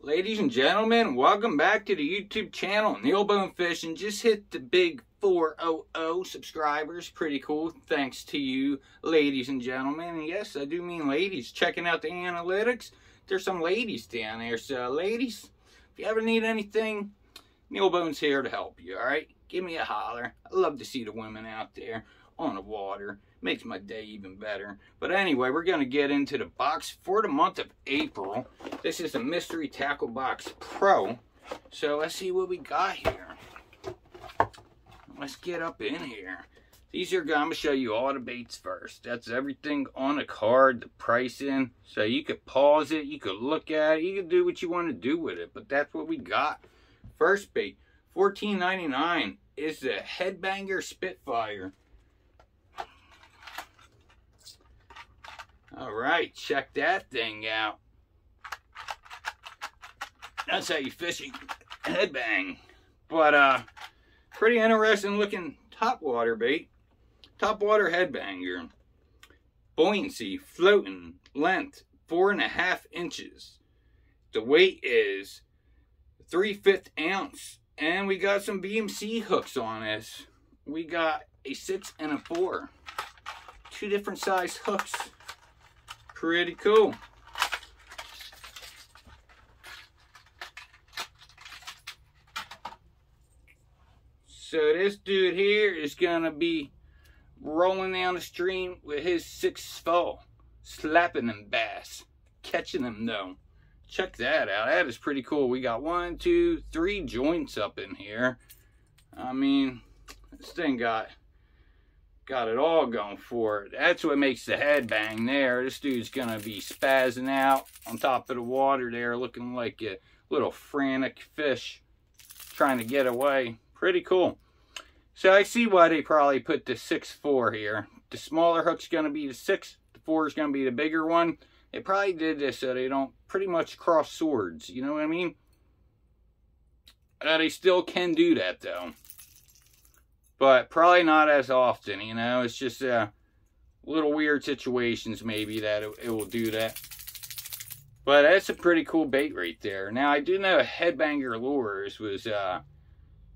Ladies and gentlemen, welcome back to the YouTube channel, Neil Bone Fishing. Just hit the big 400 subscribers. Pretty cool. Thanks to you, ladies and gentlemen. And yes, I do mean ladies. Checking out the analytics, there's some ladies down there. So, ladies, if you ever need anything, Neil Bone's here to help you, alright? Give me a holler. I love to see the women out there on the water. Makes my day even better. But anyway, we're going to get into the box for the month of April. This is a Mystery Tackle Box Pro. So let's see what we got here. Let's get up in here. These are, I'm going to show you all the baits first. That's everything on the card, the pricing. So you could pause it, you could look at it, you could do what you want to do with it. But that's what we got. First bait, $14.99 is the Headbanger Spitfire. Alright, check that thing out. That's how you fish a headbang. But, pretty interesting looking topwater bait. Topwater headbanger. Buoyancy, floating, length, 4.5 inches. The weight is 3/5 ounce. And we got some BMC hooks on this. We got a 6 and a 4. Two different size hooks. Pretty cool. So this dude here is gonna be rolling down the stream with his 6-4, slapping them bass, catching them though. Check that out. That is pretty cool. We got 1, 2, 3 joints up in here. I mean, this thing got it all going for it. That's what makes the headbang there. This dude's gonna be spazzing out on top of the water there, looking like a little frantic fish trying to get away. Pretty cool. So I see why they probably put the 6-4 here. The smaller hook's gonna be the 6, the 4 is gonna be the bigger one. They probably did this so they don't pretty much cross swords, you know what I mean? They still can do that though. But probably not as often, you know. It's just little weird situations maybe that it will do that. But that's a pretty cool bait right there. Now, I do know Headbanger Lures was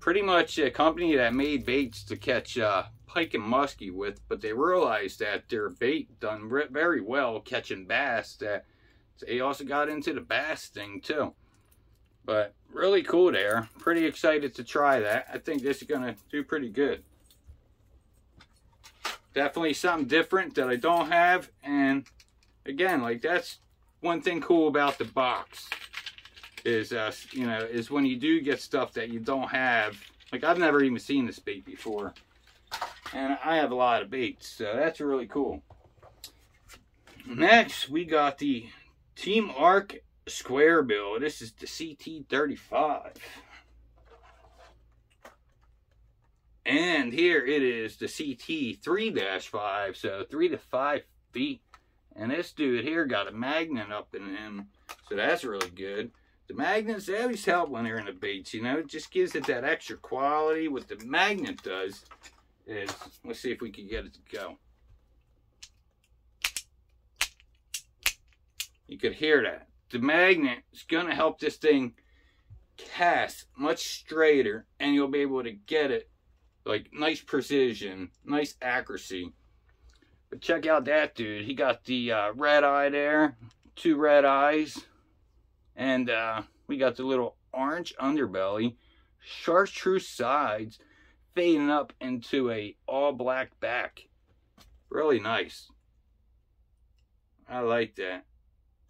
pretty much a company that made baits to catch pike and muskie with. But they realized that their bait done very well catching bass. That they also got into the bass thing too. But really cool there. Pretty excited to try that. I think this is going to do pretty good. Definitely something different that I don't have. And again, like that's one thing cool about the box. Is, you know, is when you do get stuff that you don't have. Like I've never even seen this bait before. And I have a lot of baits. So that's really cool. Next, we got the Team Arc Square bill. This is the CT35. And here it is the CT 3-5, so 3 to 5 feet. And this dude here got a magnet up in him, so that's really good. The magnets, they always help when they're in the baits, you know. It just gives it that extra quality. What the magnet does is, let's see if we can get it to go. You could hear that. The magnet is going to help this thing cast much straighter, and you'll be able to get it like nice precision, nice accuracy. But check out that dude. He got the red eye there, 2 red eyes, and we got the little orange underbelly, chartreuse sides, fading up into a all black back. Really nice. I like that.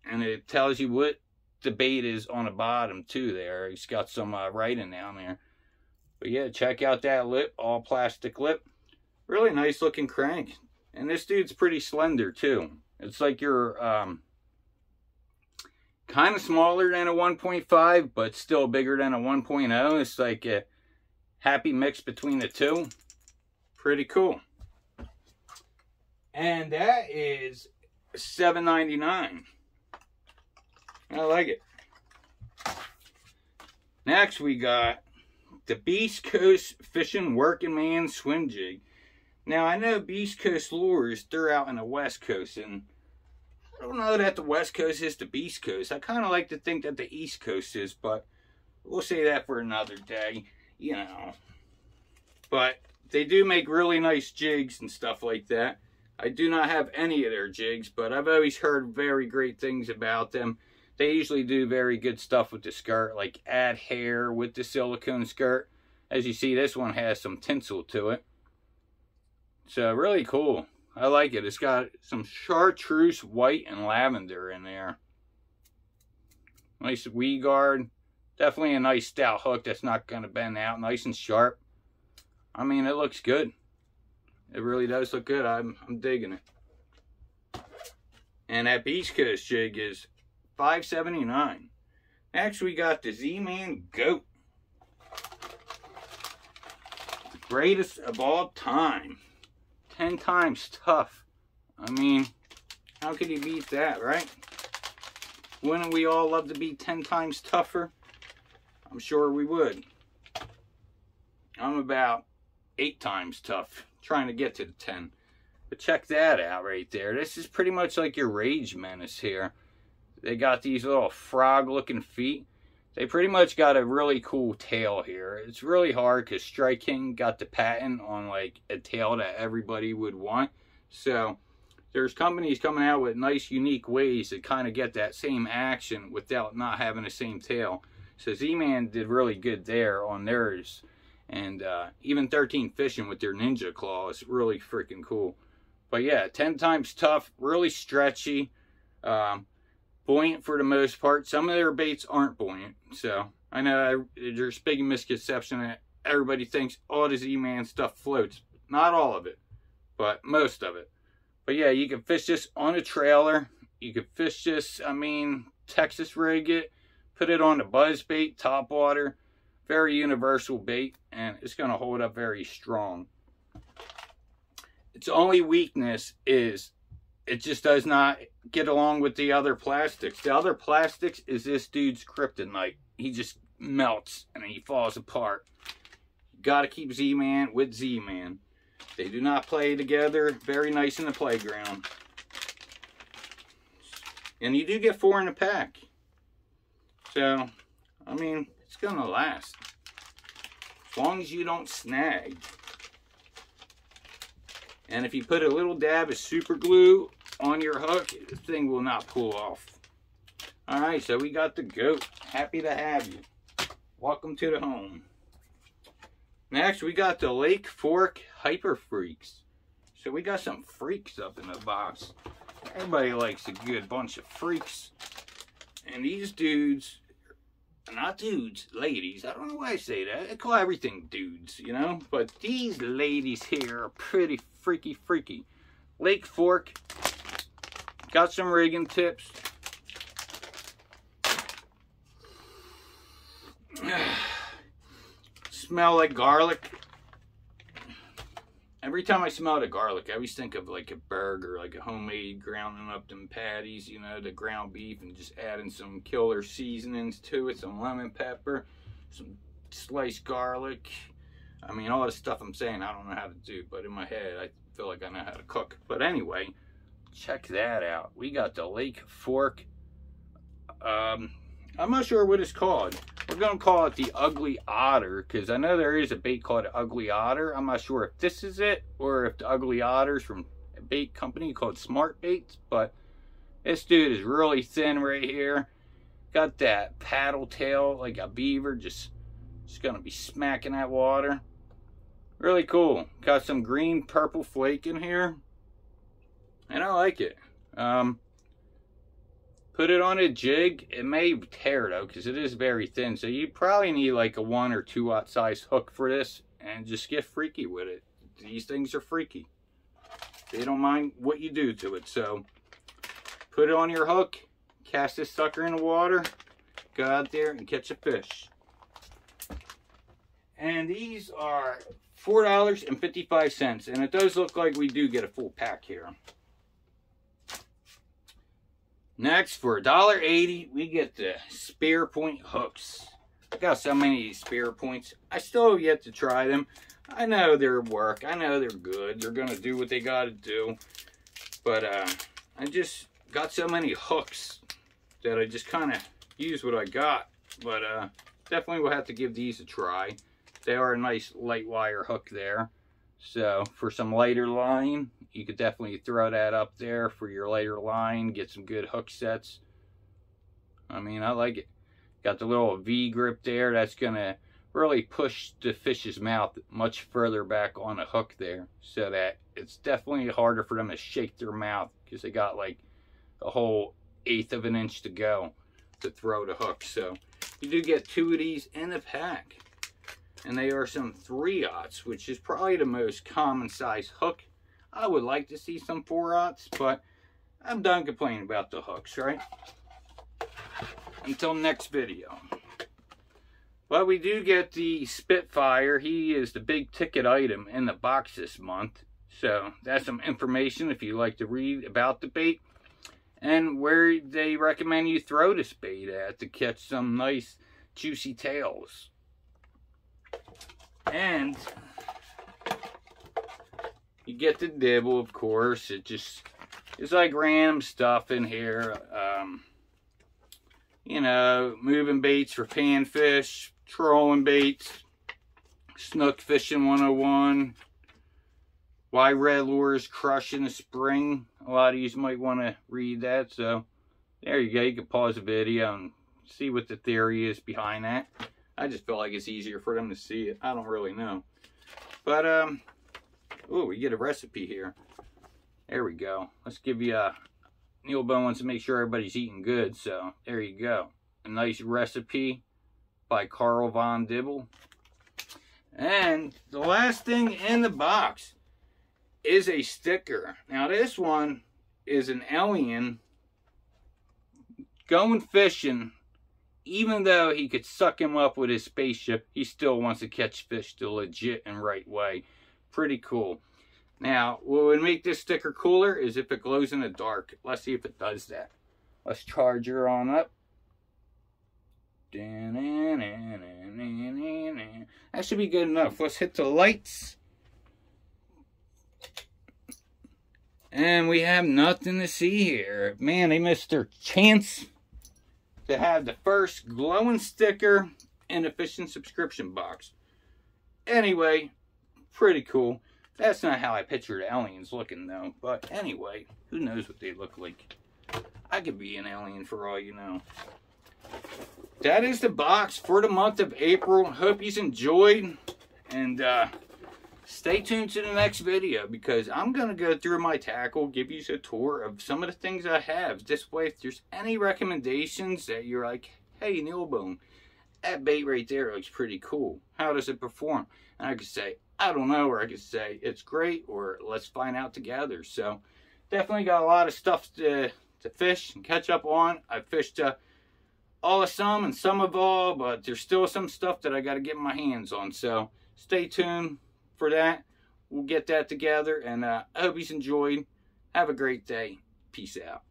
And it tells you what the bait is on the bottom too there. He's got some writing down there. But yeah, check out that lip, all plastic lip. Really nice looking crank. And this dude's pretty slender too. It's like you're kind of smaller than a 1.5, but still bigger than a 1.0. It's like a happy mix between the two. Pretty cool. And that is $7.99. I like it. Next we got the Beast Coast Fishing Working Man Swim Jig. Now I know Beast Coast Lures, they're out in the West Coast, and don't know that the West Coast is the Beast Coast. I kind of like to think that the East Coast is, but we'll say that for another day, you know. But they do make really nice jigs and stuff like that. I do not have any of their jigs, but I've always heard very great things about them. They usually do very good stuff with the skirt, like add hair with the silicone skirt. As you see, this one has some tinsel to it. So really cool. I like it. It's got some chartreuse white and lavender in there. Nice weed guard. Definitely a nice stout hook that's not going to bend out. Nice and sharp. I mean, it looks good. It really does look good. I'm digging it. And that Beast Coast jig is $5.79. Next, we got the ZMan Goat. The greatest of all time. 10 times tough. I mean, how could you beat that, right? Wouldn't we all love to be 10 times tougher? I'm sure we would. I'm about 8 times tough, trying to get to the 10. But check that out right there. This is pretty much like your Rage Menace here. They got these little frog-looking feet. They pretty much got a really cool tail here. It's really hard because Strike King got the patent on like a tail that everybody would want. So there's companies coming out with nice, unique ways to kind of get that same action without not having the same tail. So Z-Man did really good there on theirs. And even 13 Fishing with their Ninja Claw is really freaking cool. But yeah, 10 times tough, really stretchy. Buoyant for the most part. Some of their baits aren't buoyant. So I know there's a big misconception that everybody thinks all the Z-Man stuff floats. Not all of it, but most of it. But yeah, you can fish this on a trailer. You can fish this, I mean, Texas rig it. Put it on a buzz bait, top water. Very universal bait, and it's going to hold up very strong. Its only weakness is it just does not get along with the other plastics. The other plastics is this dude's kryptonite. He just melts and he falls apart. You got to keep Z-Man with Z-Man. They do not play together. Very nice in the playground. And you do get 4 in a pack. So, I mean, it's going to last. As long as you don't snag. And if you put a little dab of super glue on your hook, the thing will not pull off. Alright, so we got the Goat. Happy to have you. Welcome to the home. Next, we got the Lake Fork Hyper Freaks. So we got some freaks up in the box. Everybody likes a good bunch of freaks. And these dudes, not dudes, ladies. I don't know why I say that. I call everything dudes, you know? But these ladies here are pretty freaky. Lake Fork. Got some rigging tips. Smell like garlic. Every time I smell the garlic, I always think of like a burger, like a homemade grounding up them patties, you know, the ground beef, and just adding some killer seasonings to it, some lemon pepper, some sliced garlic. I mean, all the stuff I'm saying, I don't know how to do, but in my head, I feel like I know how to cook. But anyway, check that out. We got the Lake Fork. I'm not sure what it's called. We're going to call it the Ugly Otter, because I know there is a bait called Ugly Otter. I'm not sure if this is it, or if the Ugly Otter's from a bait company called Smart Baits, but this dude is really thin right here. Got that paddle tail like a beaver, just going to be smacking that water. Really cool. Got some green purple flake in here, and I like it. Put it on a jig. It may tear though, because it is very thin. So you probably need like a 1 or 2 aught size hook for this, and just get freaky with it. These things are freaky. They don't mind what you do to it. So put it on your hook, cast this sucker in the water, go out there and catch a fish. And these are $4.55, and it does look like we do get a full pack here. Next, for $1.80, we get the Spear Point hooks. I got so many of these Spear Points. I still have yet to try them. I know they're work. I know they're good. They're going to do what they got to do. But I just got so many hooks that I just kind of use what I got. But definitely will have to give these a try. They are a nice light wire hook there. So for some lighter line, you could definitely throw that up there for your lighter line. Get some good hook sets. I mean, I like it. Got the little V grip there. That's going to really push the fish's mouth much further back on the hook there. So that it's definitely harder for them to shake their mouth. Because they got like a whole 1/8 of an inch to go to throw the hook. So you do get 2 of these in the pack. And they are some 3/0s, which is probably the most common size hook. I would like to see some 4/0s, but I'm done complaining about the hooks, right? Until next video. But we do get the Spitfire. He is the big ticket item in the box this month. So that's some information if you like to read about the bait. And where they recommend you throw this bait at to catch some nice juicy tails. And you get the dibble, of course. It's like random stuff in here. You know, moving baits for panfish, trolling baits, snook fishing 101, why red lures crush in the spring. A lot of you might want to read that. So there you go. You can pause the video and see what the theory is behind that. I just feel like it's easier for them to see it. I don't really know. But, oh, we get a recipe here. There we go. Let's give you a... Neil Bone wants to make sure everybody's eating good. So, there you go. A nice recipe by Carl Von Dibble. And the last thing in the box is a sticker. Now, this one is an alien going fishing. Even though he could suck him up with his spaceship, he still wants to catch fish the legit and right way. Pretty cool. Now, what would make this sticker cooler is if it glows in the dark. Let's see if it does that. Let's charge her on up. That should be good enough. Let's hit the lights. And we have nothing to see here. Man, they missed their chance to have the first glowing sticker in the fishing subscription box. Anyway, pretty cool. That's not how I pictured aliens looking though. But anyway, who knows what they look like. I could be an alien for all you know. That is the box for the month of April. Hope you enjoyed. And stay tuned to the next video because I'm going to go through my tackle, give you a tour of some of the things I have. This way, if there's any recommendations that you're like, hey, Neil Bone, that bait right there looks pretty cool. How does it perform? And I could say, I don't know, or I could say, it's great, or let's find out together. So, definitely got a lot of stuff to fish and catch up on. I fished all of some and some of all, but there's still some stuff that I got to get my hands on. So, stay tuned for that. We'll get that together, and I hope you enjoyed. Have a great day. Peace out.